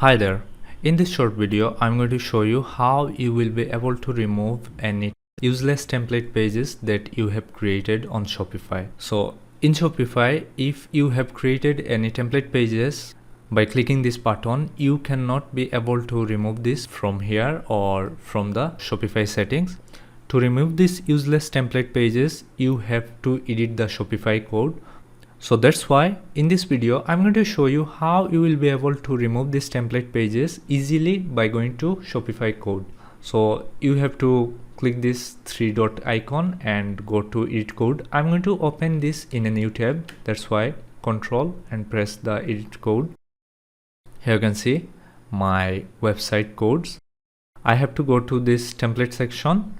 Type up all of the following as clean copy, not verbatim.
Hi there. In this short video, I'm going to show you how you will be able to remove any useless template pages that you have created on Shopify. So in Shopify, if you have created any template pages, by clicking this button, you cannot be able to remove this from here or from the Shopify settings. To remove these useless template pages, you have to edit the Shopify code. So that's why in this video I'm going to show you how you will be able to remove these template pages easily by going to Shopify code. So you have to click this three dot icon and go to edit code. I'm going to open this in a new tab. That's why control and press the edit code. Here you can see my website codes. I have to go to this template section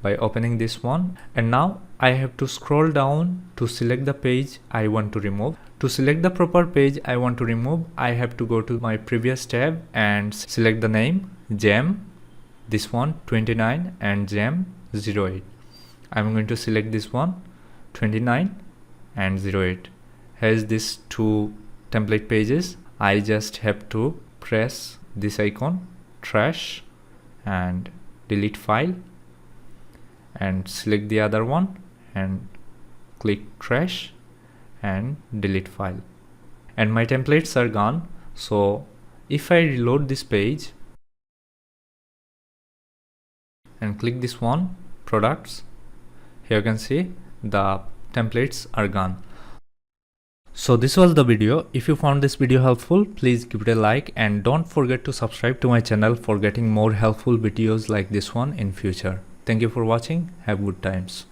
by opening this one, and now I have to scroll down to select the page I want to remove. To select the proper page I want to remove, I have to go to my previous tab and select the name gem, this one 29 and gem 08. I'm going to select this one 29 and 08. Has these two template pages. I just have to press this icon trash and delete file and select the other one and click trash and delete file, and my templates are gone. So if I reload this page and click this one products, here you can see the templates are gone. So this was the video. If you found this video helpful, please give it a like and don't forget to subscribe to my channel for getting more helpful videos like this one in future. Thank you for watching. Have good times.